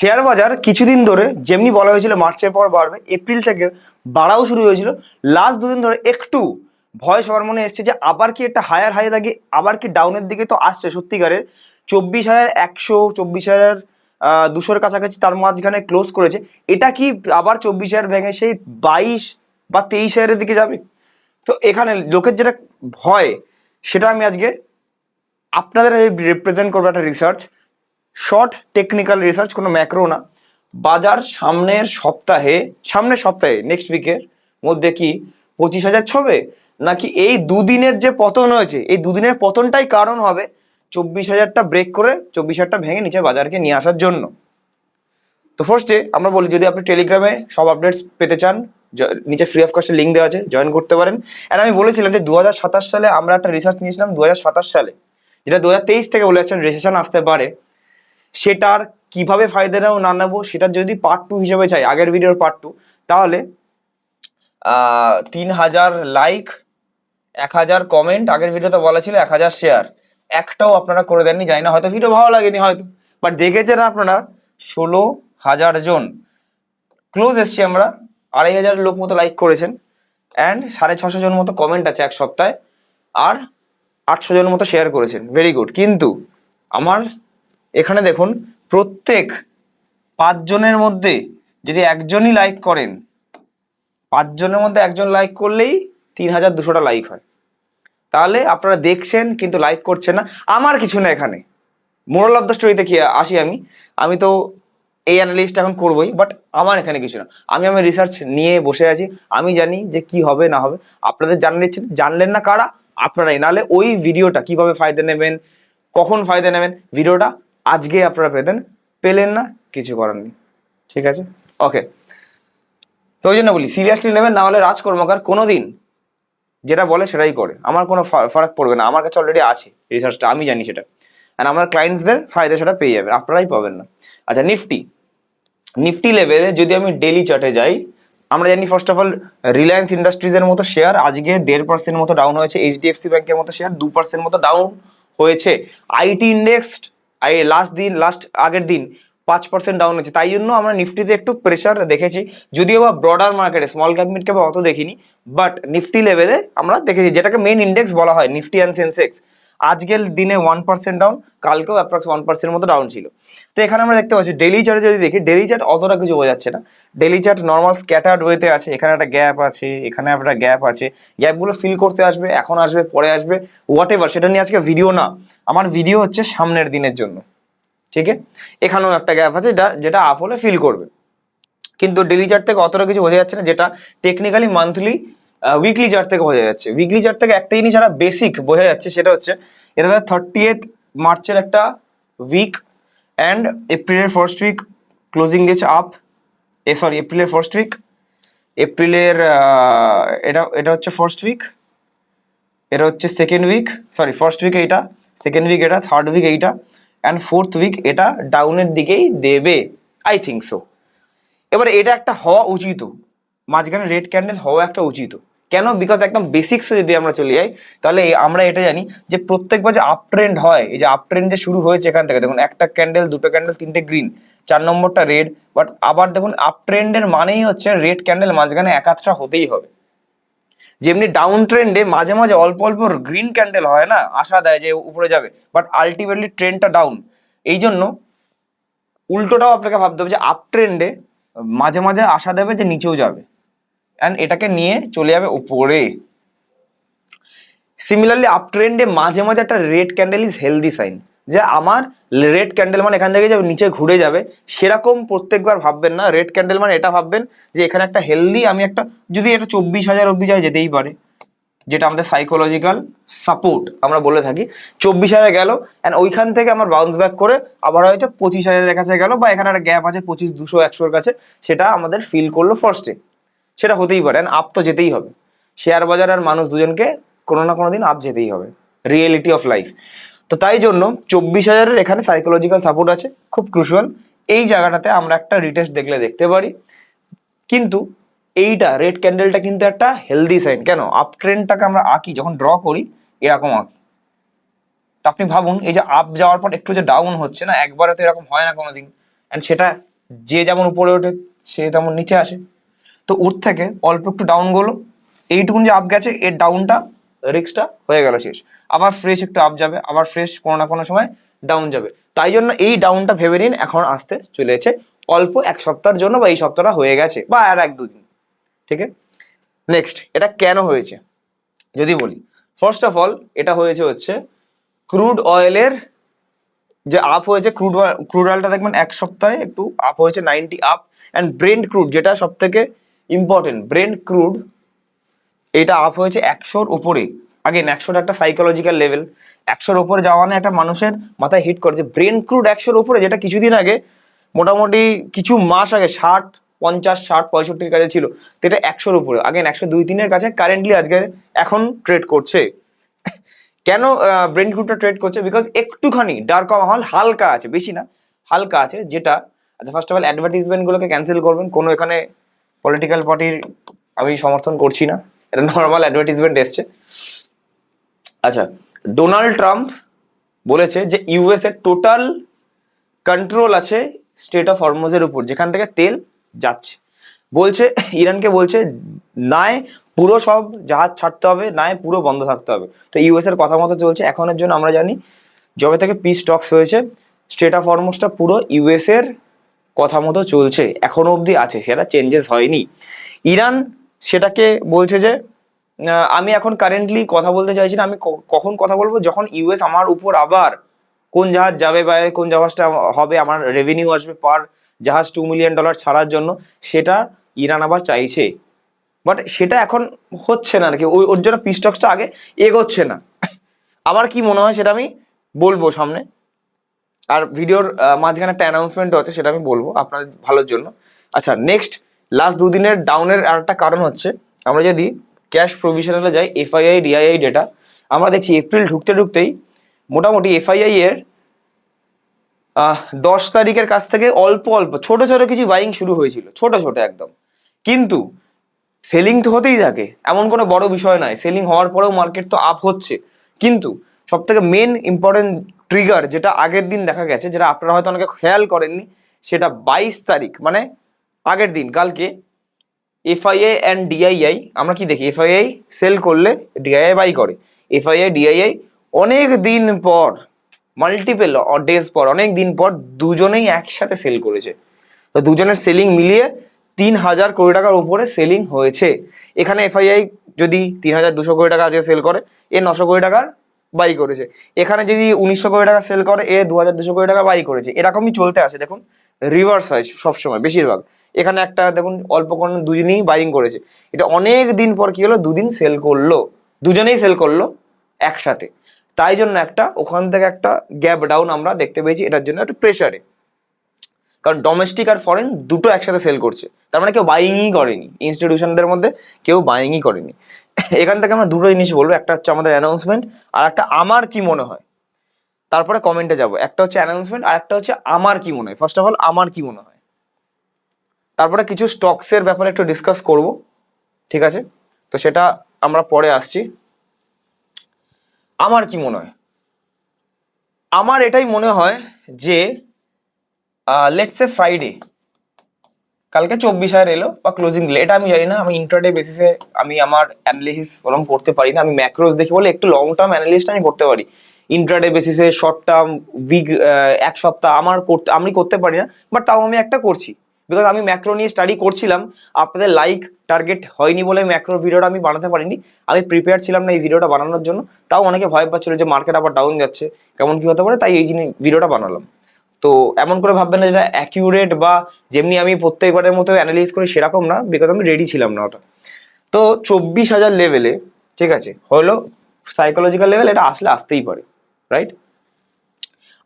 Share বাজার কিছুদিন ধরে যেমনি বলা হয়েছিল মার্চের পর বাড়বে, এপ্রিল থেকে বাড়াও শুরু হয়েছিল। লাস্ট দুদিন ধরে একটু ভয় সবার মনে এসছে যে আবার কি একটা হায়ার হাই লাগে, আবার কি ডাউনের দিকে তো আসছে সত্যিকারের। 24,100, 24,200-র কাছাকাছি তার মাঝখানে ক্লোজ করেছে। এটা কি আবার 24,000 ভেঙে সেই 22 বা 23,000-এর দিকে যাবে? তো এখানে লোকের যেটা ভয়, সেটা আমি আজকে আপনাদের রিপ্রেজেন্ট করবো একটা রিসার্চ, শর্ট টেকনিক্যাল রিসার্চ, কোনো ম্যাক্রো না। বাজার সামনের সপ্তাহে নেক্সট উইকের মধ্যে কি 25,000 ছবে, নাকি এই দুদিনের যে পতন হয়েছে এই দুদিনের পতনটাই কারণ হবে 24,000টা ব্রেক করে 24,000টা ভেঙে নিচে বাজারকে নিয়ে আসার জন্য? তো ফার্স্টে আমরা বলি, যদি আপনি টেলিগ্রামে সব আপডেটস পেতে চান, নিচে ফ্রি অফ কস্টে লিঙ্ক দেওয়া আছে, জয়েন করতে পারেন। আর আমি বলেছিলাম যে 2027 সালে আমরা একটা রিসার্চ নিয়েছিলাম, 2027 সালে, যেটা 2023 থেকে বলে যাচ্ছেন রিসেশন আসতে পারে। সেটার কিভাবে ফায়দা নেবো না নেবো সেটা যদি পার্ট 2 হিসেবে চাই, আগের ভিডিওর পার্ট 2, তাহলে 3,000 লাইক, 1,000 কমেন্ট, আগের ভিডিওতে বলা ছিল 1,000 শেয়ার, একটাও আপনারা করে দেননি। জানি না, হয়তো ভিডিও ভালো লাগেনি হয়তো, বাট দেখেছেন আপনারা 16,000 জন ক্লোজ এসছি আমরা, 2,500 লোক মতো লাইক করেছেন, অ্যান্ড 650 জন মতো কমেন্ট আছে এক সপ্তাহে, আর 800 জন মতো শেয়ার করেছেন। Very good. কিন্তু আমার এখানে দেখুন, প্রত্যেক 5 জনের মধ্যে যদি একজনই লাইক করেন, 5 জনের মধ্যে একজন লাইক করলেই 3,200টা লাইক হয়। তাহলে আপনারা দেখছেন কিন্তু লাইক করছেন না। আমার কিছু না এখানে, মোরাল অফ দ্য স্টোরিতে কি আসি, আমি তো এই অ্যানালিস্ট এখন করবোই, বাট আমার এখানে কিছু না। আমি আমার রিসার্চ নিয়ে বসে আছি, আমি জানি যে কি হবে না হবে। আপনাদের জানলে ইচ্ছে, জানলেন না কারা? আপনারাই। নাহলে ওই ভিডিওটা কিভাবে ফায়দা নেবেন, কখন ফায়দা নেবেন, ভিডিওটা আজকে আপনারা পেলেন না, কিছু করার নেই, ঠিক আছে? ওকে, তো ওই জন্য বলি সিরিয়াসলি নেবেন, না হলে রাজ কর্মকার কোনোদিন যেটা বলে সেটাই করে, আমার কোনো ফারাক পড়বে না। আমার কাছে অলরেডি আছে রিসার্চটা, আমি জানি সেটা, আর আমার ক্লায়েন্টসদের ফায়দা সেটা পেয়ে যাবেন, আপনারাই পাবেন না। আচ্ছা, নিফটি লেভেলে যদি আমি ডেলি চার্টে যাই, আমরা জানি ফার্স্ট অফ অল রিলায়েন্স ইন্ডাস্ট্রিজের মতো শেয়ার আজকে 1.5% মতো ডাউন হয়েছে, এইচডিএফসি ব্যাংকের মতো শেয়ার 2% মতো ডাউন হয়েছে, আইটি ইন্ডেক্স আগের দিন 5% ডাউন হয়েছে। তাই জন্য আমরা নিফটিতে একটু প্রেশার দেখেছি, যদিও বা ব্রডার মার্কেটে স্মল ক্যাপ মিড ক্যাপে অত দেখিনি, বাট নিফটি লেভেলে আমরা দেখেছি, যেটাকে মেইন ইন্ডেক্স বলা হয়, নিফটি অ্যান্ড সেন্সেক্স, আজকের দিনে 1% ডাউন, কালকেও অ্যাপ্রক্স 1% মতো ডাউন ছিল। তো এখানে আমরা দেখতে পাচ্ছি ডেলি চার্টে যদি দেখি, ডেলি চার্ট অতটা কিছু বোঝাচ্ছে না। ডেলি চার্ট নর্মাল স্ক্যাটার্ড ওয়েতে আছে, এখানে একটা গ্যাপ আছে, এখানে একটা গ্যাপ আছে, গ্যাপগুলো ফিল করতে আসবে, এখন আসবে, পরে আসবে, হোয়াট এভার, সেটা নিয়ে আজকে ভিডিও না। আমার ভিডিও হচ্ছে সামনের দিনের জন্য, ঠিক আছে? এখানেও একটা গ্যাপ আছে যেটা আপ হলে ফিল করবে, কিন্তু ডেলি চার্ট থেকে অতটা কিছু বোঝা যাচ্ছে না, যেটা টেকনিক্যালি মান্থলি উইকলি চার্ট থেকে বোঝা যাচ্ছে। উইকলি চার্ট থেকে একটা জিনিস যারা বেসিক বোঝা যাচ্ছে, সেটা হচ্ছে এটা 30th মার্চের একটা উইক, অ্যান্ড এপ্রিলের ফার্স্ট উইক ক্লোজিং দিয়েছে আপ, এপ্রিলের ফার্স্ট উইক, এপ্রিলের এটা হচ্ছে ফার্স্ট উইক, এটা হচ্ছে সেকেন্ড উইক, ফার্স্ট উইক এইটা, সেকেন্ড উইক এটা, থার্ড উইক এইটা, অ্যান্ড ফোর্থ উইক এটা ডাউনের দিকেই দেবে, আই থিঙ্ক সো। এবার এটা একটা হওয়া উচিত, মাঝখানে রেড ক্যান্ডেল হওয়া একটা উচিত। কেন? বিকজ একদম বেসিক্সে যদি আমরা চলে যাই, তাহলে আমরা এটা জানি যে প্রত্যেকবার যে আপ ট্রেন্ড হয়, এই যে আপ ট্রেন্ড যে শুরু হয়েছে এখান থেকে, দেখুন একটা ক্যান্ডেল, দুটো ক্যান্ডেল, তিনটে গ্রিন, 4 নম্বরটা রেড, বাট আবার দেখুন আপ ট্রেন্ডের মানেই হচ্ছে রেড ক্যান্ডেল মাঝখানে এক আধটা হতেই হবে। যেমনি ডাউন ট্রেন্ডে মাঝে মাঝে অল্প অল্প গ্রিন ক্যান্ডেল হয় না, আশা দেয় যে উপরে যাবে, বাট আলটিমেটলি ট্রেন্ডটা ডাউন। এই জন্য উল্টোটাও আপনাকে ভাবতে হবে যে আপ ট্রেন্ডে মাঝে মাঝে আশা দেবে যে নিচেও যাবে, অ্যান্ড এটাকে নিয়ে চলে যাবে উপরে। সিমিলারলি আপ ট্রেন্ডে মাঝে মাঝে একটা red candle is healthy sign, যে আমার রেড ক্যান্ডেল মানে এখান থেকে যাবে নিচে ঘুরে যাবে, সেরকম প্রত্যেকবার ভাববেন না। রেড ক্যান্ডেল মানে এটা ভাববেন যে এখানে একটা হেলদি, আমি একটা, যদি এটা 24,000 অব্দি যায়, যেতেই পারে, যেটা আমাদের সাইকোলজিক্যাল সাপোর্ট আমরা বলে থাকি, 24,000 গেল, অ্যান্ড ওইখান থেকে আমার বাউন্স ব্যাক করে আবার হয়তো 25,000-এর কাছে গেল, বা এখানে একটা গ্যাপ আছে 25,200, 100-এর কাছে, সেটা আমাদের ফিল করলো ফার্স্টে, সেটা হতেই পারে। অ্যান্ড আপ তো যেতেই হবে, শেয়ার বাজার আর মানুষ দুজনকে কোনো না কোনো দিন আপ যেতেই হবে, রিয়েলিটি অফ লাইফ। তো তাই জন্য 24,000-এর এখানে সাইকোলজিক্যাল সাপোর্ট আছে, খুব ক্রুশিয়াল। এই জায়গাটাতে আমরা একটা রিটেস্ট দেখলে দেখতে পারি, কিন্তু এইটা রেড ক্যান্ডেলটা কিন্তু একটা হেলদি সাইন। কেন? আপ ট্রেন্ডটাকে আমরা আঁকি যখন ড্র করি, এরকম আঁকি। তো আপনি ভাবুন, এই যে আপ যাওয়ার পর একটু যে ডাউন হচ্ছে না, একবারে তো এরকম হয় না কোনোদিন, অ্যান্ড সেটা যে যেমন উপরে ওঠে সে তেমন নিচে আসে। তো ওর থেকে অল্প একটু ডাউন গেলো, এইটুকুন যে আপ গেছে এর ডাউনটা রিস্কটা হয়ে গেল শেষ। আবার ফ্রেশ একটু আপ যাবে, আবার ফ্রেশ কোনো না কোনো সময় ডাউন যাবে। তাই জন্য এই ডাউনটা ভেবে নিন এখন আসতে চলেছে অল্প এক সপ্তাহের জন্য, বা এই সপ্তাহটা হয়ে গেছে, বা আর এক দুদিন। ঠিক আছে, নেক্সট এটা কেন হয়েছে যদি বলি, ফার্স্ট অফ অল এটা হচ্ছে ক্রুড অয়েলের যে আপ হয়েছে। ক্রুড অয়েলটা দেখবেন এক সপ্তাহে একটু আপ হয়েছে 90 আপ। অ্যান্ড ব্রেন্ট ক্রুড যেটা সব থেকে ইম্পর্টেন্ট, ব্রেন্ট ক্রুড এটা আপ হয়েছে 100-র উপরে। আগেন 100টা একটা সাইকোলজিক্যাল লেভেল, 100-র উপরে যাওয়া মানে একটা মানুষের মাথায় হিট করেছে। ব্রেন্ট ক্রুড 100-র উপরে, যেটা কিছুদিন আগে মোটামুটি কিছু মাস আগে 60, 50, 60, 65-র কাছে ছিল, তো এটা 100-র উপরে। আগেন 102-3-এর কাছে কারেন্টলি আজকে এখন ট্রেড করছে। কেন ব্রেন্ট ক্রুডটা ট্রেড করছে? বিকজ একটুখানি ডার্ক মাহল হালকা আছে, বেশি না, হালকা আছে। যেটা আচ্ছা, ফার্স্ট অফ অল অ্যাডভার্টিজমেন্ট গুলোকে ক্যান্সেল করবেন। কোনো এখানে পলিটিক্যাল পার্টির আমি সমর্থন করছি না, এটা নর্মাল অ্যাডভার্টিজমেন্ট এসছে। আচ্ছা, ডোনাল্ড ট্রাম্প বলেছে যে ইউএস এর টোটাল কন্ট্রোল আছে স্টেট অফ হরমুজের উপর, যেখান থেকে তেল যাচ্ছে। বলছে ইরানকে, বলছে নয় পুরো সব জাহাজ ছাড়তে হবে, নয় পুরো বন্ধ থাকতে হবে। তো ইউএস এর কথা মতো চলছে এখনের জন্য। আমরা জানি যবে থেকে পিস টক্স হয়েছে স্টেট অফ হরমুজটা পুরো ইউএস এর কথা মতো চলছে, এখনো অবধি আছে, সেটা চেঞ্জেস হয়নি। ইরান সেটাকে বলছে যে আমি এখন কারেন্টলি কথা বলতে চাইছি না, আমি কখন কথা বলবো যখন ইউএস আমার উপর আবার কোন জাহাজ যাবে বা কোন জাহাজটা হবে, আমার রেভিনিউ আসবে পার জাহাজ $2 মিলিয়ন ছাড়ার জন্য, সেটা ইরান আবার চাইছে। বাট সেটা এখন হচ্ছে না আর কি, ওর জন্য পিস টক্সটা আগে এগোচ্ছে না। আমার কি মনে হয় সেটা আমি বলবো সামনে, আর ভিডিওর মাঝখানে একটা অ্যানাউন্সমেন্ট আছে সেটা আমি বলবো আপনার ভালোর জন্য। আচ্ছা, নেক্সট লাস্ট দুদিনের ডাউনের আর একটা কারণ হচ্ছে, আমরা যদি ক্যাশ প্রভিশনালে যাই, এফআইআই ডিআইআই ডেটা আমরা দেখছি এপ্রিল ঢুকতে ঢুকতেই মোটামুটি এফআইআই এর 10 তারিখের কাছ থেকে অল্প অল্প ছোট ছোট কিছু বাইং শুরু হয়েছিল, ছোট ছোট একদম। কিন্তু সেলিং তো হতেই থাকে, এমন কোনো বড় বিষয় নয়। সেলিং হওয়ার পরেও মার্কেট তো আপ হচ্ছে। কিন্তু সব থেকে মেন ইম্পর্টেন্ট ট্রিগার যেটা আগের দিন দেখা গেছে, যেটা আপনারা হয়তো অনেকে খেয়াল করেননি, সেটা 22 তারিখ মানে আগের দিন, কালকে এফআইআই অ্যান্ড ডিআইআই আমরা কি দেখি, এফআইআই সেল করলে ডিআইআই বাই করে। এফআইআই ডিআইআই অনেক দিন পর, মাল্টিপল ডেজ পর, অনেক দিন পর দুজনেই একসাথে সেল করেছে। তো দুজনের সেলিং মিলিয়ে 3,000 কোটি টাকার উপরে সেলিং হয়েছে। এখানে এফআইআই যদি 3,200 কোটি টাকা আজকে সেল করে, এ 900 কোটি টাকার বাই করেছে। এখানে যদি 1,900 কোটি টাকা সেল করে, এ 2,200 কোটি টাকা বাই করেছে। এরকমই চলতে আসে, দেখুন রিভার্স হয় সবসময় বেশিরভাগ। এখানে একটা দেখুন অল্প কোনো দুজনেই বাইং করেছে, এটা অনেক দিন পর কি হলো, দুদিন সেল করলো, দুজনেই সেল করলো একসাথে। তাই জন্য একটা ওখান থেকে একটা গ্যাপ ডাউন আমরা দেখতে পেয়েছি, এটার জন্য একটা প্রেসারে। কারণ ডোমেস্টিক আর ফরেন দুটো একসাথে সেল করছে, তার মানে কেউ বাইংই করেনি, ইনস্টিটিউশনদের মধ্যে কেউ বাইংই করেনি। এখান থেকে আমরা দুটো জিনিস বলবো, একটা হচ্ছে আমাদের অ্যানাউন্সমেন্ট, আর একটা আমার কি মনে হয়, তারপরে কমেন্টে যাব। একটা হচ্ছে অ্যানাউন্সমেন্ট, আর একটা হচ্ছে আমার কি মনে হয়। ফার্স্ট অফ অল আমার কি মনে হয়, তারপরে কিছু স্টকসের ব্যাপারে একটু ডিসকাস করব, ঠিক আছে? তো সেটা আমরা পরে আসছি। আমার কি মনে হয়, আমার এটাই মনে হয় যে লেটস সে ফ্রাইডে, কালকে 24,000 এলো বা ক্লোজিং দিলে, এটা আমি জানি না, আমি ইন্ট্রাডে বেসিসে আমি আমার অ্যানালিসিস ওরকম করতে পারি না। আমি ম্যাক্রোস দেখি বলে একটু লং টার্ম অ্যানালিস্ট আমি করতে পারি, ইন্ট্রাডে বেসিসে শর্ট টার্ম উইক এক সপ্তাহ আমি করতে পারি না। বাট তাও আমি একটা করছি, বিকজ আমি ম্যাক্রো নিয়ে স্টাডি করছিলাম। আপনাদের লাইক টার্গেট হয়নি বলে ম্যাক্রো ভিডিওটা আমি বানাতে পারিনি, আমি প্রিপেয়ার ছিলাম না এই ভিডিওটা বানানোর জন্য। তাও অনেকে ভয় পাচ্ছিল যে মার্কেট আবার ডাউন যাচ্ছে, কেমন কি হতে পারে, তাই এই জিনিস ভিডিওটা বানালাম। তো এমন করে ভাববেন না যেটা অ্যাকিউরেট বা যেমনি আমি প্রত্যেকবারের মতো অ্যানালাইজ করি সেরকম না, বিকজ আমি রেডি ছিলাম না ওটা। তো 24,000 লেভেলে, ঠিক আছে, হলো সাইকোলজিক্যাল লেভেল, এটা আসলে আসতেই পারে, রাইট?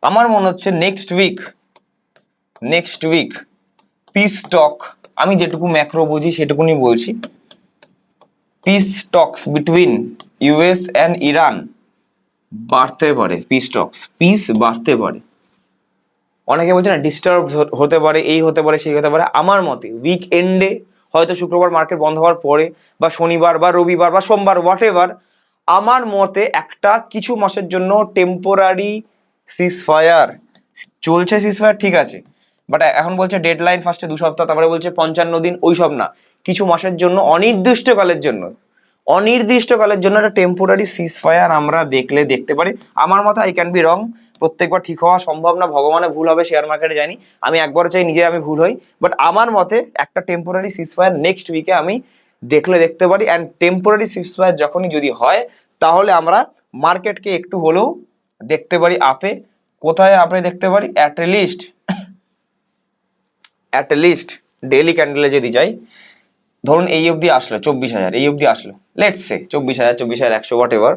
আমার মনে হচ্ছে নেক্সট উইক পিস স্টক, আমি যেটুকু ম্যাক্রো বুঝি সেটুকুনি বলছি, piece stocks between US and Iran বাড়তে পারে, পিস বাড়তে পারে। অনেকে বলছে না ডিস্টার্ব হতে পারে, এই হতে পারে, সেই হতে পারে। আমার মতে উইক এন্ডে, হয়তো শুক্রবার মার্কেট বন্ধ হওয়ার পরে, বা শনিবার বা রবিবার বা সোমবার, হোয়াট এভার, আমার মতে একটা কিছু মাসের জন্য টেম্পোরারি সিজফায়ার চলছে। সিজফায়ার ঠিক আছে, বাট এখন বলছে ডেডলাইন ফার্স্টে 2 সপ্তাহ, তারপরে বলছে 55 দিন, ওইসব না, কিছু মাসের জন্য, অনির্দিষ্টকালের জন্য একটা টেম্পোরারি সিজ ফায়ার আমরা দেখতে পারি। আমার মতে আই ক্যান বি রং, প্রত্যেকবার ঠিক হওয়া সম্ভব না, ভগবানের ভুল হবে, শেয়ার মার্কেটে জানি, আমি একবার চাই নিজে আমি ভুল হই, বাট আমার মতে একটা টেম্পোরারি সিজ ফায়ার নেক্সট উইকে আমি দেখতে পারি। অ্যান্ড টেম্পোরারি সিজ ফায়ার যখনই যদি হয়, তাহলে আমরা মার্কেটকে একটু হলেও দেখতে পারি আপে। কোথায় আপনি দেখতে পারি? অ্যাট লিস্ট ডেইলি ক্যান্ডেলে যদি যাই, ধরুন এই অবধি আসলো 24,000, এই অবধি আসলো, লেটস সে 24,000, 24,100, হোয়াট এভার,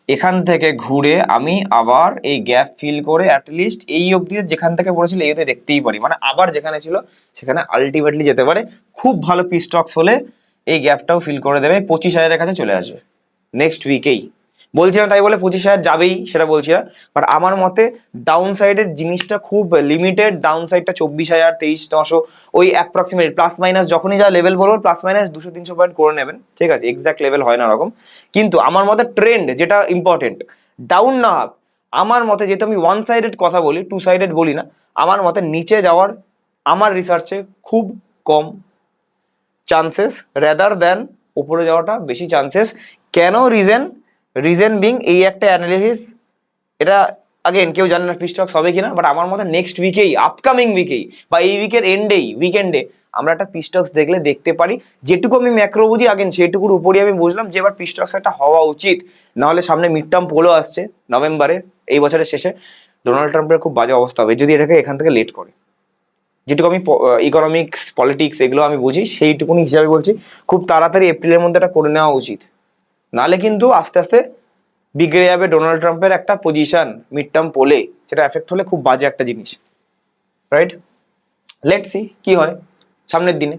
এখান থেকে ঘুরে আমি আবার এই গ্যাপ ফিল করে অ্যাটলিস্ট এই অবধি যেখান থেকে পড়েছিল এই অবধি দেখতেই পারি, মানে আবার যেখানে ছিল সেখানে আলটিমেটলি যেতে পারে। খুব ভালো পি স্টক্স হলে এই গ্যাপটাও ফিল করে দেবে, 25,000-এর কাছে চলে আসবে নেক্সট উইকেই। বলছি না তাই বলে 25,000 যাবেই সেটা বলছি না, বাট আমার মতে ডাউন সাইডের জিনিসটা খুব লিমিটেড, ডাউন সাইডটা 24,000, 23,900, ওই অ্যাপ্রক্সিমেট প্লাস মাইনাস যখনই যা লেভেল বলবো প্লাস মাইনাস 200-300 পয়েন্ট করে নেবেন, ঠিক আছে, এক্সাক্ট লেভেল হয় না ওরকম। কিন্তু আমার মতে ট্রেন্ড যেটা ইম্পর্টেন্ট, ডাউন না আপ, আমার মতে, যেহেতু আমি ওয়ান সাইডেড কথা বলি, টু সাইডেড বলি না, আমার মতে নিচে যাওয়ার আমার রিসার্চে খুব কম চান্সেস রেদার দেন উপরে যাওয়াটা বেশি চান্সেস। কেন? রিজন বিং এই একটা অ্যানালিসিস, এটা আগেন কেউ জানে না পিস্টক্স হবে কিনা, বাট আমার মতে নেক্সট উইকেই, আপকামিং উইকেই বা এই উইকের উইকেন্ডে আমরা একটা পিস্টক্স দেখতে পারি। যেটুকু আমি ম্যাক্রো বুঝি আগেন সেটুকুর উপরই আমি বুঝলাম যে এবার পিস্টক্স একটা হওয়া উচিত, নাহলে সামনে মিড টার্ম পোলও আসছে নভেম্বরে, এই বছরের শেষে ডোনাল্ড ট্রাম্পের খুব বাজে অবস্থা হবে যদি এটাকে এখান থেকে লেট করে। যেটুকু আমি ইকোনমিক্স পলিটিক্স এগুলো আমি বুঝি সেইটুকুনি হিসাবে বলছি, খুব তাড়াতাড়ি এপ্রিলের মধ্যে এটা করে নেওয়া উচিত, নাহলে কিন্তু আস্তে আস্তে বিগড়ে যাবে ডোনাল্ড ট্রাম্পের একটা পজিশন মিড টার্ম পোলে, সেটা এফেক্ট হলে খুব বাজে একটা জিনিস, রাইট? লেটস সি কি হয় সামনের দিনে।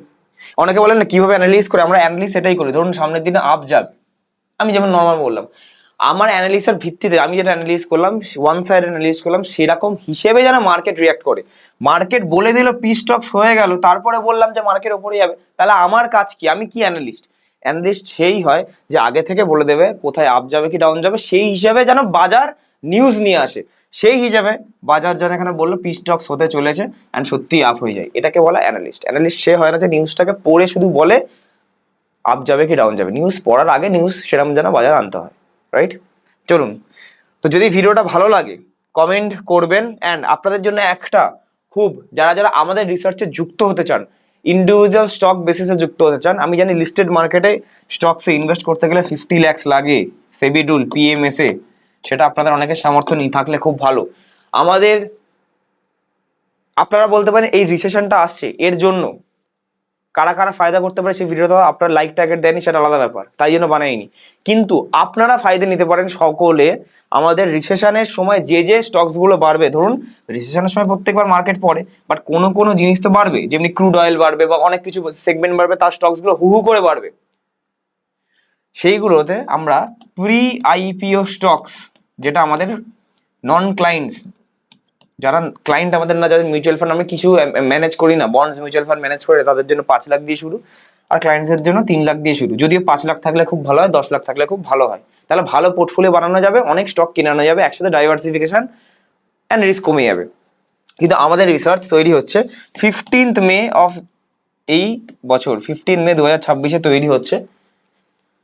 অনেকে বলেন না কিভাবে অ্যানালিস করে, আমরা অ্যানালিস সেটাই করি, ধরুন সামনের দিনে আপ যাক, আমি যেমন নর্মাল বললাম, আমার অ্যানালিসের ভিত্তিতে আমি যেটা অ্যানালিস করলাম, ওয়ান সাইড অ্যানালিস করলাম, সেরকম হিসেবে যেন মার্কেট রিয়াক্ট করে। মার্কেট বলে দিল পি স্টক্স হয়ে গেল, তারপরে বললাম যে মার্কেট ওপরে যাবে, তাহলে আমার কাজ কি? আমি কি অ্যানালিস্ট সেই হয় যে আগে থেকে বলে দেবে কোথায় আপ যাবে কি ডাউন যাবে, সেই হিসাবে যেন বাজার নিউজ নিয়ে আসে, সেই হিসাবে বাজার যেন এখানে বললো পি স্টক্স হতে চলেছে অ্যান্ড সত্যি আপ হয়ে যায়, এটাকে বলা অ্যানালিস্ট সে হয় না যে নিউজটাকে পড়ে শুধু বলে আপ যাবে কি ডাউন যাবে, নিউজ পড়ার আগে নিউজ সেরকম যেন বাজার আনতে হয়, রাইট? চলুন, তো যদি ভিডিওটা ভালো লাগে কমেন্ট করবেন। অ্যান্ড আপনাদের জন্য একটা খুব, যারা আমাদের রিসার্চে যুক্ত হতে চান, ইন্ডিভিজুয়াল স্টক বেসিসে যুক্ত হতে চান, আমি জানি লিস্টেড মার্কেটে স্টকসে ইনভেস্ট করতে গেলে 50 lakhs লাগে, সেবি রুল, পিএমএসএ, সেটা আপনাদের অনেকের সামর্থ্য নেই, থাকলে খুব ভালো। আমাদের, আপনারা বলতে পারেন এই রিসেশনটা আসছে এর জন্য কারা কারা ফায়দা করতে পারে, সেই ভিডিওটা আপনার লাইক টার্গেট দেয়নি সেটা আলাদা ব্যাপার, তাই জন্য বানাইনি, কিন্তু আপনারা ফায়দা নিতে পারেন সকলে। আমাদের রিসেশনের সময় যে স্টকস গুলো বাড়বে, ধরুন রিসেশনের সময় প্রত্যেকবার মার্কেট পড়ে, বাট কোনো জিনিস তো বাড়বে, যেমনি ক্রুড অয়েল বাড়বে বা অনেক কিছু সেগমেন্ট বাড়বে, তার স্টকস গুলো হু করে বাড়বে, সেইগুলোতে আমরা প্রি আইপিও স্টকস, যেটা আমাদের নন ক্লায়েন্টস, যারা ক্লায়েন্ট আমাদের না, যাদের মিউচুয়াল ফান্ড আমি কিছু ম্যানেজ করি না, বন্ডস মিউচুয়াল ফান্ড ম্যানেজ করে, তাদের জন্য 5 লাখ দিয়ে শুরু, আর ক্লায়েন্টসের জন্য 3 লাখ দিয়ে শুরু, যদিও 5 লাখ থাকলে খুব ভালো হয়, 10 লাখ থাকলে খুব ভালো হয়, তাহলে ভালো পোর্টফোলিও বানানো যাবে, অনেক স্টক কেনানো যাবে, একসাথে ডাইভার্সিফিকেশন অ্যান্ড রিস্ক কমে যাবে। কিন্তু আমাদের রিসার্চ তৈরি হচ্ছে 15th মে অফ এই বছর, 15 মে 2026-এ তৈরি হচ্ছে,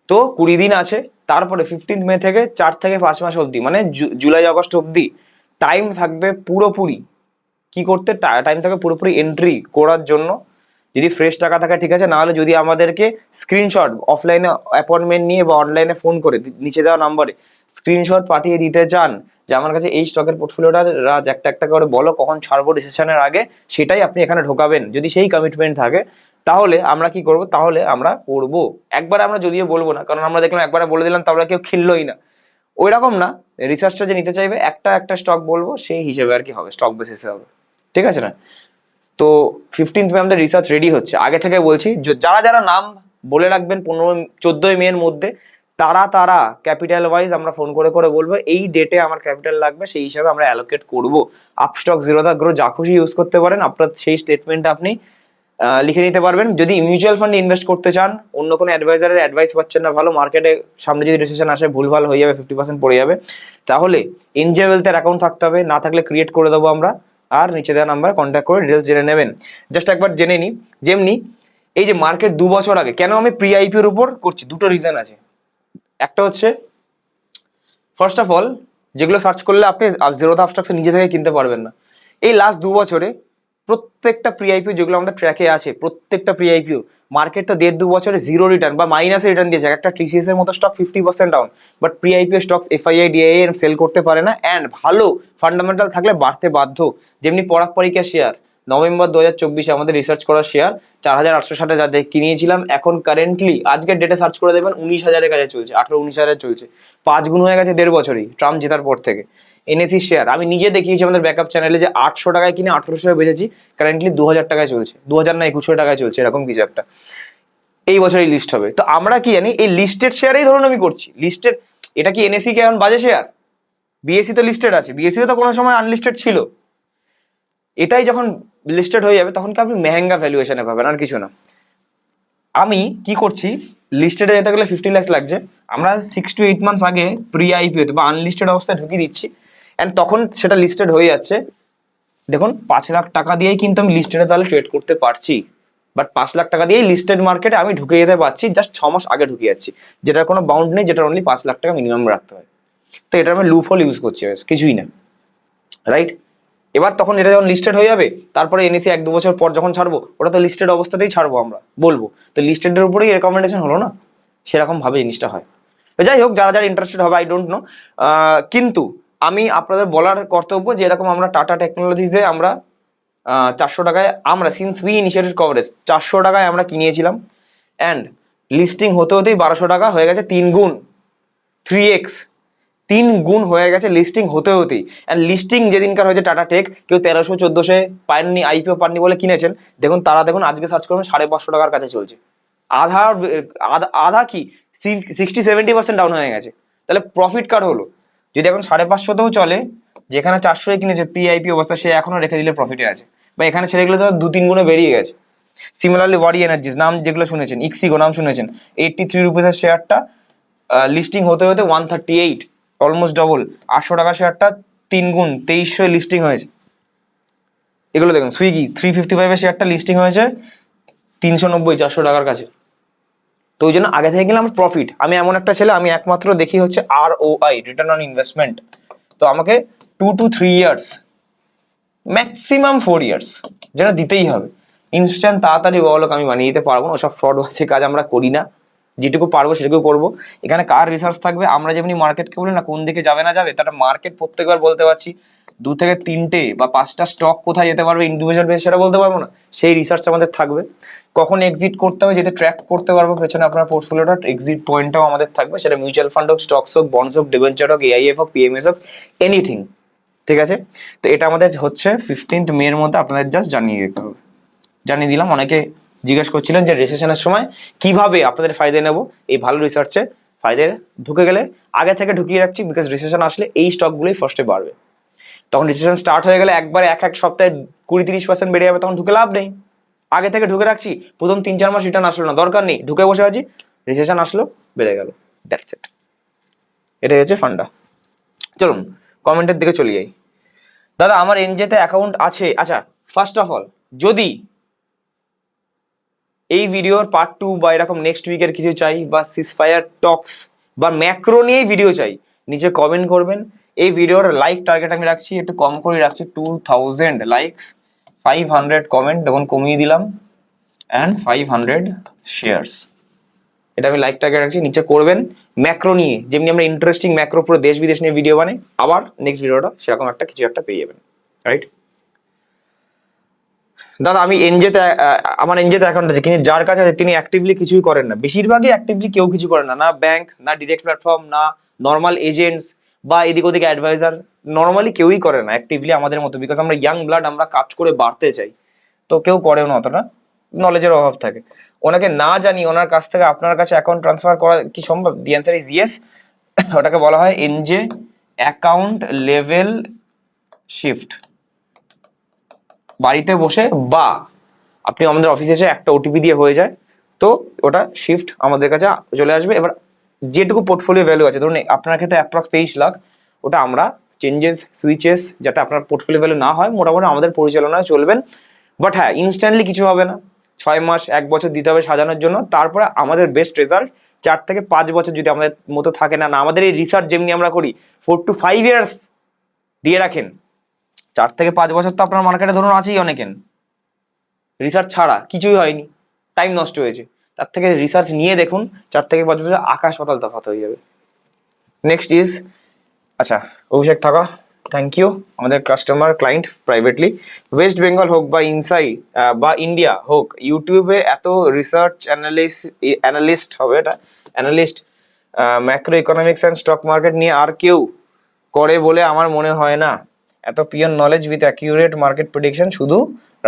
তো 20 দিন আছে, তারপরে 15th মে থেকে 4 থেকে 5 মাস অবধি, মানে জুলাই আগস্ট অবধি টাইম থাকবে পুরোপুরি কি করতে, টাইম থাকবে পুরোপুরি এন্ট্রি করার জন্য। যদি ফ্রেশ টাকা থাকে ঠিক আছে, নাহলে যদি আমাদেরকে স্ক্রিনশট অফলাইনে অ্যাপয়েন্টমেন্ট নিয়ে বা অনলাইনে ফোন করে নিচে দেওয়া নাম্বারে স্ক্রিনশট পাঠিয়ে দিতে চান যে আমার কাছে এই স্টকের পোর্টফোলিওটা রাজ একটা করে বলো কখন ছাড়বো রিসেশনের আগে, সেটাই আপনি এখানে ঢোকাবেন, যদি সেই কমিটমেন্ট থাকে তাহলে আমরা কি করব, তাহলে আমরা করবো। একবার আমরা যদিও বলবো না, কারণ আমরা দেখলাম একবারে বলে দিলাম তাহলে কেউ কিনলোই না, ওই রকম না, রিসার্চটা যে নিতে চাইবে একটা স্টক বলবো সেই হিসেবে আর কি হবে, স্টক বেসিসে হবে, ঠিক আছে না? তো 15th মে আমাদের রিসার্চ রেডি হচ্ছে, আগে থেকে বলছি যারা নাম বলে রাখবেন 14ই মে এর মধ্যে, তারা ক্যাপিটাল ওয়াইজ আমরা ফোন করে বলবো এই ডেটে আমার ক্যাপিটাল লাগবে, সেই হিসাবে আমরা অ্যালোকেট করবো। আপস্টক, জিরোধা, গ্রো যা খুশি ইউজ করতে পারেন, আপনার সেই স্টেটমেন্ট আপনি লিখে নিতে পারবেন। যদি মিউচুয়াল ফান্ডে ইনভেস্ট করতে চান, অন্য কোনো অ্যাডভাইজারের অ্যাডভাইস পাচ্ছেন না ভালো, মার্কেটে সামনে যদি রিসেশন আসে ভুলভাল হয়ে যাবে, 50% পড়ে যাবে, তাহলে এনজে ওয়েলথের অ্যাকাউন্ট থাকতে হবে, না থাকলে ক্রিয়েট করে দেবো আমরা, আর নিচে দেওয়া নাম্বার কন্ট্যাক্ট করে ডিটেলস জেনে নেবেন। জাস্ট একবার জেনে নিই, যেমনি এই যে মার্কেট 2 বছর আগে কেন আমি প্রি আইপিওর উপর করছি, দুটো রিজন আছে। একটা হচ্ছে ফার্স্ট অফ অল, যেগুলো সার্চ করলে আপনি জিরো ধাপ স্টকস নিজে থেকে কিনতে পারবেন না। এই লাস্ট 2 বছরে প্রত্যেকটা প্রি আইপিও যেগুলো আমাদের ট্র্যাকে আছে, প্রত্যেকটা প্রি আইপিও মার্কেটটা 1.5-2 বছরে জিরো রিটার্ন বা মাইনাসে রিটার্ন দিয়েছে। একটা টিসিএস এর মতো stock 50% down, but pre IPO stocks FII DII sell করতে পারে না, অ্যান্ড ভালো ফান্ডামেন্টাল থাকলে বাড়তে বাধ্য। যেমনি পরাগ পরীক্ষা শেয়ার নভেম্বর 2024 আমাদের রিসার্চ করা শেয়ার 4860 যাদের কিনিয়েছিলাম, এখন কারেন্টলি আজকের ডেটে সার্চ করে দেখবেন 19,000-এর কাছে চলছে, 18-19,000 চলছে। 5 গুণ হয়ে গেছে 1.5 বছরেই, ট্রাম্প জেতার পর থেকে। এনএসি শেয়ার আমি নিজে দেখিয়েছি আমাদের ব্যাকআপ চ্যানেলে যে 800 টাকায় কিনে 1800 বেচেছি, কারেন্টলি 2000 টাকায় চলছে, 2000 না 2100 টাকায় চলছে, এরকম কিছু একটা। এই বছরই লিস্ট হবে। তো আমরা কি জানি, এই লিস্টেড শেয়ারেই ধরুন আমি করছি লিস্টেড। এটা কি এনএসি কে এখন বাজে শেয়ার? বিএসসি তো লিস্টেড আছে, বিএসসি তো কোনো সময় আনলিস্টেড ছিল। এটাই যখন লিস্টেড হয়ে যাবে তখন কি আপনি মেহেঙ্গা ভ্যালুয়েশনে পাবেন, আর কিছু না। আমি কি করছি, লিস্টেডে যেতে গেলে 50 লাখ লাগছে, আমরা 6 to 8 মান্থস আগে প্রি আইপিওতে বা আনলিস্টেড অবস্থায় ঢুকিয়ে দিচ্ছি, অ্যান্ড তখন সেটা লিস্টেড হয়ে যাচ্ছে। দেখুন 5 লাখ টাকা দিয়েই কিন্তু আমি লিস্টেডে তাহলে ট্রেড করতে পারছি, বাট 5 লাখ টাকা দিয়েই লিস্টেড মার্কেটে আমি ঢুকে যেতে পারছি, জাস্ট 6 মাস আগে ঢুকে যাচ্ছি, যেটার কোনো বাউন্ড নেই, যেটা অনলি 5 লাখ টাকা মিনিমাম রাখতে হয়। তো এটা আমি লুপ হোল ইউজ করছি, কিছুই না, রাইট? এবার তখন এটা যখন লিস্টেড হয়ে যাবে, তারপরে এনএসি 1-2 বছর পর যখন ছাড়বো, ওটা তো লিস্টেড অবস্থাতেই ছাড়বো, আমরা বলবো তো লিস্টেডের উপরেই রেকমেন্ডেশন হলো না, সেরকম ভাবে জিনিসটা হয়। তো যাই হোক, যারা যারা ইন্টারেস্টেড হবে আই ডোন্ট নো, কিন্তু আমি আপনাদের বলার কর্তব্য যে এরকম আমরা টাটা টেকনোলজিসে আমরা 400 টাকায়, আমরা সিন্স উই ইনিশিয়েটেড কভারেজ 400 টাকায় আমরা কিনিয়েছিলাম, অ্যান্ড লিস্টিং হতে হতেই 1200 টাকা হয়ে গেছে, 3 গুণ, 3x, 3 গুণ হয়ে গেছে লিস্টিং হতে হতেই। অ্যান্ড লিস্টিং যেদিনকার হয়েছে টাটা টেক, কেউ 1300-1400 পাননি, আইপিও পাননি বলে কিনেছেন, দেখুন তারা দেখুন আজকে সার্চ করবেন 550 টাকার কাছে চলছে। আধা আধা কি 60-70% ডাউন হয়ে গেছে। তাহলে প্রফিট কার হলো? যদি এখন 550তেও চলে, যেখানে 400 কিনেছে প্রি আইপি অবস্থা, সে এখনো রেখে দিলে প্রফিটে আছে, বা এখানে ছেড়ে গেলে তো 2-3 গুণে বেরিয়ে গেছে। সিমিলারলি ওয়ারি এনার্জিস নাম যেগুলো শুনেছেন, ইক্সিগো নাম শুনেছেন, 83 রুপিসের শেয়ারটা লিস্টিং হতে হতে 138, অলমোস্ট ডবল। 800 টাকার শেয়ারটা 3 গুণ, 2300 লিস্টিং হয়েছে। এগুলো দেখুন, সুইগি 355 শেয়ারটা লিস্টিং হয়েছে 390-400 টাকার কাছে। তো ওই জন্য আগে থেকে গেলে আমার প্রফিট। আমি এমন একটা ছেলে, আমি একমাত্র দেখি হচ্ছে ROI, রিটার্ন অন ইনভেস্টমেন্ট। তো আমাকে 2 to 3 ইয়ার্স, ম্যাক্সিমাম 4 ইয়ার্স যেটা দিতেই হবে। ইনস্ট্যান্ট তাড়াতাড়ি বড়লোক আমি বানিয়ে দিতে পারবো না, ওসব ফ্রড আছে কাজ আমরা করি না, যেটুকু পারবো সেটুকু করবো। এখানে কার রিসার্চ থাকবে? আমরা যেমনি মার্কেটকে বলি না কোন দিকে যাবে না যাবে, তাটা মার্কেট প্রত্যেকবার বলতে পারছি। 2 থেকে 3টে বা 5টা স্টক কোথায় যেতে পারবে ইন্ডিভিজুয়াল বেস, সেটা বলতে পারবো না। সেই রিসার্চ আমাদের থাকবে। কখন এক্সিট করতে হবে যেটা ট্র্যাক করতে পারবো পেছনে আপনার পোর্টফোলিওটা, এক্সিট পয়েন্টটাও আমাদের থাকবে, সেটা মিউচুয়াল ফান্ড হোক, স্টকস হোক, বন্ডস হোক, ডিবেঞ্চার হোক, এআইএফ হোক, পিএমএস হোক, এনিথিং। ঠিক আছে? তো এটা আমাদের হচ্ছে 15 মের মধ্যে আপনাদের জাস্ট জানিয়ে দিতে হবে। জানিয়ে দিলাম। অনেকে জিজ্ঞেস করছিলেন যে রিসেশনের সময় কিভাবে আপনাদের ফায়দা নেব, এই ভালো রিসার্চে ফায়দা ঢুকে গেলে আগে থেকে ঢুকিয়ে রাখছি, বিকজ রিসেশন আসলে এই স্টকগুলোই ফার্স্টে বাড়বে। তখন রিসেশন স্টার্ট হয়ে গেলে একবারে এক সপ্তাহে 20-30% বেড়ে যাবে, তখন ঢুকে লাভ নেই। আগে থেকে ঢুকে রাখছি, প্রথম 3-4 মাস রিটার্ন আসলো না, দরকার নেই, ঢুকে বসে আছি, রিসেশন আসলো বেড়ে গেল, দ্যাটস ইট। এটাই হচ্ছে ফান্ডা। চলুন কমেন্টের দিকে চলে যাই। দাদা আমার এনজেতে অ্যাকাউন্ট আছে। আচ্ছা, ফার্স্ট অফ অল, যদি এই ভিডিওর পার্ট 2 বা এরকম নেক্সট উইকের কিছু চাই, বা সিসফায়ার টক্স বা ম্যাক্রো নিয়েই ভিডিও চাই, নিচে কমেন্ট করবেন। এই ভিডিওর লাইক টার্গেট আমি রাখছি একটু কম করে রাখছি, 2000 লাইকস, 500 কমেন্ট, দেখুন কমিয়ে দিলাম, অ্যান্ড 500 শেয়ারস। এটা আমি লাইক টার্গেট রাখছি, নিচে করবেন। ম্যাক্রো নিয়ে যেমনি আমরা ইন্টারেস্টিং ম্যাক্রো পুরো দেশ বিদেশ নিয়ে ভিডিও বানাই, আবার নেক্সট ভিডিওটা সেরকম একটা কিছু একটা পেয়ে যাবেন, রাইট? দাদা আমি এনজেতে, আমার এনজেতে অ্যাকাউন্ট আছে, কিন্তু যার কাছে আছে তিনি অ্যাক্টিভলি কিছুই করেন না, বেশিরভাগই অ্যাক্টিভলি কেউ কিছু করেন না, না ব্যাংক, না ডিরেক্ট প্ল্যাটফর্ম, না নর্মাল এজেন্টস বা এদিক ওদিক অ্যাডভাইজার, নর্মালি কেউই করে না অ্যাক্টিভলি আমাদের মতো, বিকজ আমরা ইয়াং ব্লাড, আমরা কাজ করে বাড়তে চাই, তো কেউ করেও না, অতটা নলেজের অভাব থাকে। ওনাকে না জানি ওনার কাছ থেকে আপনার কাছে অ্যাকাউন্ট ট্রান্সফার করা কি সম্ভব? দি অ্যান্সার ইজ ইয়েস। ওটাকে বলা হয় এনজে অ্যাকাউন্ট লেভেল শিফট। বাড়িতে বসে বা আপনি আমাদের অফিসে এসে একটা ওটিপি দিয়ে হয়ে যায়, তো ওটা শিফট আমাদের কাছে চলে আসবে। এবার যেটুকু পোর্টফোলিও ভ্যালু আছে, ধরুন আপনার ক্ষেত্রে অ্যাপ্রক্স 23 লাখ, ওটা আমরা চেঞ্জেস সুইচেস যাতে আপনার পোর্টফোলিও ভ্যালু না হয়, মোটামুটি আমাদের পরিচালনায় চলবেন। বাট হ্যাঁ, ইনস্ট্যান্টলি কিছু হবে না, 6 মাস 1 বছর দিতে হবে সাজানোর জন্য। তারপরে আমাদের বেস্ট রেজাল্ট 4 থেকে 5 বছর যদি আমাদের মতো থাকে না, আমাদের এই রিসার্চ যেমনি আমরা করি 4 to 5 years দিয়ে রাখেন, 4 থেকে 5 বছর তো আপনার মার্কেটে ধরুন আছেই অনেকেন, রিসার্চ ছাড়া কিছুই হয়নি, টাইম নষ্ট হয়েছে। তার থেকে রিসার্চ নিয়ে দেখুন, 4 থেকে 5 বছর আকাশ পাতাল তফাৎ হয়ে যাবে। নেক্সট ইজ, আচ্ছা অভিষেক থাকা, থ্যাংক ইউ। আমাদের customer client privately West Bengal হোক বা ইনসাইড বা ইন্ডিয়া হোক, ইউটিউবে এত রিসার্চ অ্যানালিস্ট হবে, এটা analyst macro economics and stock market নিয়ে আর কেউ করে বলে আমার মনে হয় না। এত pure knowledge with accurate market prediction শুধু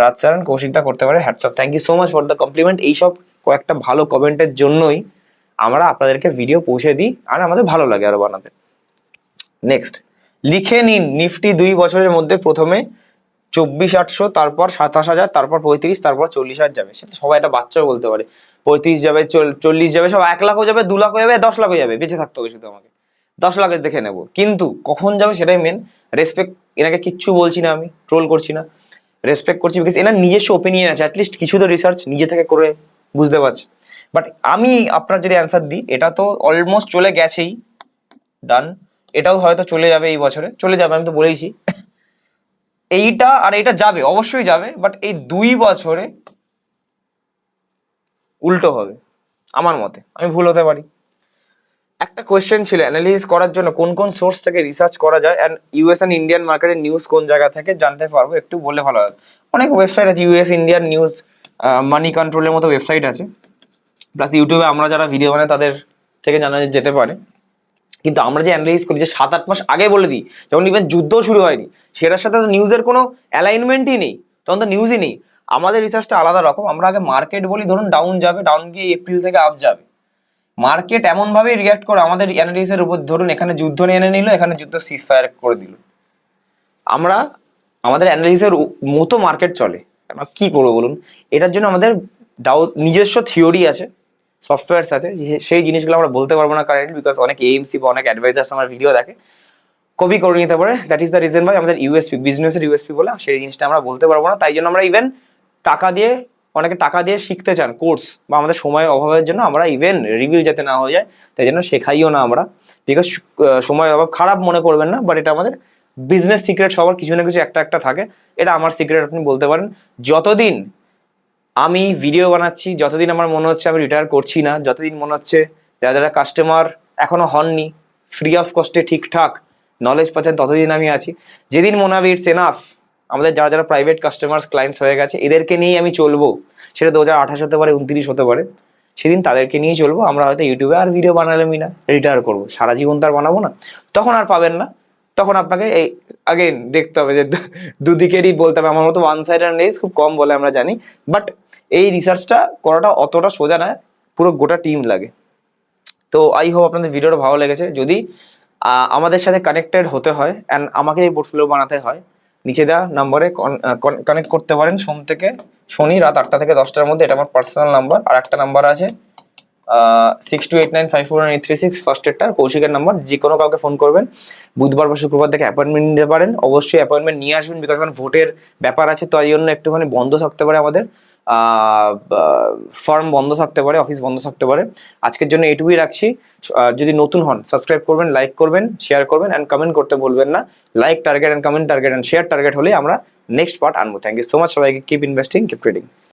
রাজ স্যার অ্যান্ড কৌশিকদা করতে পারে। Hats off, thank you so much for the compliment. এইসব কয়েকটা ভালো কমেন্টের জন্যই আমরা আপনাদেরকে ভিডিও পৌঁছে দিই আর আমাদের ভালো লাগে আরো বানাতে। নেক্সট, লিখে নিন নিফটি 2 বছরের মধ্যে প্রথমে 24,800, তারপর 27,000, তারপর 35, তারপর 40,000 যাবে। সেটা সবাই, একটা বাচ্চাও বলতে পারে 35 যাবে, 40 যাবে, সব 1 লাখও যাবে, 2 লাখও যাবে, 10 লাখও যাবে, বেঁচে থাকতে হবে শুধু আমাকে, 10 লাখের দেখে নেবো। কিন্তু কখন যাবে সেটাই মেন। রেসপেক্ট, এনাকে কিচ্ছু বলছি না, আমি ট্রোল করছি না, রেসপেক্ট করছি, বিকজ এনার নিজস্ব ওপিনিয়ন আছে, অ্যাটলিস্ট কিছু তো রিসার্চ নিজে থেকে করে বুঝতে পারছে। বাট আমি আপনার যদি অ্যান্সার দিই, এটা তো অলমোস্ট চলে গেছেই, ডান। এটাও হয়তো চলে যাবে এই বছরে, চলে যাবে, আমি তো বলেইছি। এইটা আর এটা যাবে, অবশ্যই যাবে, বাট এই 2 বছরে উল্টো হবে আমার মতে, আমি ভুল হতে পারি। একটা কোয়েশ্চেন ছিল, অ্যানালিসিস করার জন্য কোন কোন সোর্স থেকে রিসার্চ করা যায়, অ্যান্ড ইউএস অ্যান্ড ইন্ডিয়ান মার্কেটের নিউজ কোন জায়গা থেকে জানতে পারবো, একটু বললে ভালো হয়। অনেক ওয়েবসাইট আছে, ইউএস ইন্ডিয়ান নিউজ, মানি কন্ট্রোলের মতো ওয়েবসাইট আছে, প্লাস ইউটিউবে আমরা যারা ভিডিও বানাই তাদের থেকে জানা যেতে পারে। কিন্তু আমরা যে অ্যানালাইজ করি, যে 7-8 মাস আগে বলে দিই, যখন ইভেন যুদ্ধ শুরু হয়নি, সেটার সাথে তো নিউজের কোনো অ্যালাইনমেন্টই নেই, তখন তো নিউজই নেই। আমাদের রিসার্চটা আলাদা রকম, আমরা আগে মার্কেট বলি, ধরুন ডাউন যাবে, ডাউন গিয়ে এপ্রিল থেকে আপ যাবে, মার্কেট এমন ভাবে রিয়াক্ট করে আমাদের অ্যানালিসিসের উপর, ধরুন এখানে যুদ্ধ নিয়ে এনে নিল, এখানে যুদ্ধ সিজ ফায়ার করে দিল, আমরা আমাদের অ্যানালিসিসের মতো মার্কেট চলে। আমরা কি করবো বলুন? এটার জন্য আমাদের নিজস্ব থিওরি আছে, সফটওয়্যারস আছে, সেই জিনিসগুলো আমরা বলতে পারবো না কারেন্ট, বিকজ অনেক এএমসি বা অনেক অ্যাডভাইজার্স আমার ভিডিও দেখে, কপি করে নিতে পারে। দ্যাট ইজ দ্য রিজন ভাই আমাদের ইউএসপি, বিজনেসের ইউএসপি বলে, সেই জিনিসটা আমরা বলতে পারবো না। তাই জন্য আমরা ইভেন টাকা দিয়ে, অনেকে টাকা দিয়ে শিখতে চান কোর্স, বা আমাদের সময়ের অভাবের জন্য আমরা ইভেন রিভিউ যাতে না হয়ে যায় তাই জন্য শেখাইও না আমরা, বিকজ সময়ের অভাব, খারাপ মনে করবেন না, বাট এটা আমাদের বিজনেস সিক্রেট, সবার কিছু না কিছু একটা একটা থাকে, এটা আমার সিক্রেট আপনি বলতে পারেন। যতদিন আমি ভিডিও বানাচ্ছি, যতদিন আমার মনে হচ্ছে আমি রিটায়ার করছি না, যতদিন মনে হচ্ছে যারা যারা কাস্টমার এখনো হননি, ফ্রি অফ কস্টে ঠিকঠাক নলেজ পাচ্ছেন, ততদিন আমি আছি। যেদিন মনে হবে ইটস এনাফ, আমাদের যারা যারা প্রাইভেট কাস্টমার্স ক্লায়েন্টস হয়ে গেছে, এদেরকে নিয়েই আমি চলবো, সেটা 2028 হতে পারে, 29 হতে পারে, সেদিন তাদেরকে নিয়েই চলবো। আমরা হয়তো ইউটিউবে আর ভিডিও বানালামই না, রিটায়ার করবো, সারা জীবন তার বানাবো না, তখন আর পাবেন না। তখন আপনাকে এই আগেন দেখতে হবে যে দুদিকেরই বলতে হবে। আমার মতো ওয়ান সাইড অ্যানালাইসিস খুব কম বলে আমরা জানি, বাট এই রিসার্চটা করাটা অতটা সোজা নয়, পুরো গোটা টিম লাগে। তো আই হোপ আপনাদের ভিডিওটা ভালো লেগেছে। যদি আমাদের সাথে কানেক্টেড হতে হয় অ্যান্ড আমাকে এই পোর্টফোলিও বানাতে হয়, নিচে দেওয়া নাম্বারে কানেক্ট করতে পারেন। সোম থেকে শনি রাত 8টা থেকে 10টার মধ্যে, এটা আমার পার্সোনাল নাম্বার। আর একটা নাম্বার আছে 6289549836, ফার্স্ট এডটা কৌশিকের নাম্বার, যে কোনো কাউকে ফোন করবেন। বুধবার বা শুক্রবার থেকে অ্যাপয়েন্টমেন্ট নিতে পারেন, অবশ্যই অ্যাপয়েন্টমেন্ট নিয়ে আসবেন, বিকজ এখন ভোটের ব্যাপার আছে, তো এই জন্য একটুখানি বন্ধ থাকতে পারে আমাদের, ফার্ম বন্ধ থাকতে পারে, অফিস বন্ধ থাকতে পারে। আজকের জন্য এটুকুই রাখছি। যদি নতুন হন, সাবস্ক্রাইব করবেন, লাইক করবেন, শেয়ার করবেন, অ্যান্ড কমেন্ট করতে ভুলবেন না। Like target and comment target and share target হলে আমরা নেক্সট পার্ট আনবো। থ্যাংক ইউ সো মাচ সবাইকে। Keep investing, keep trading.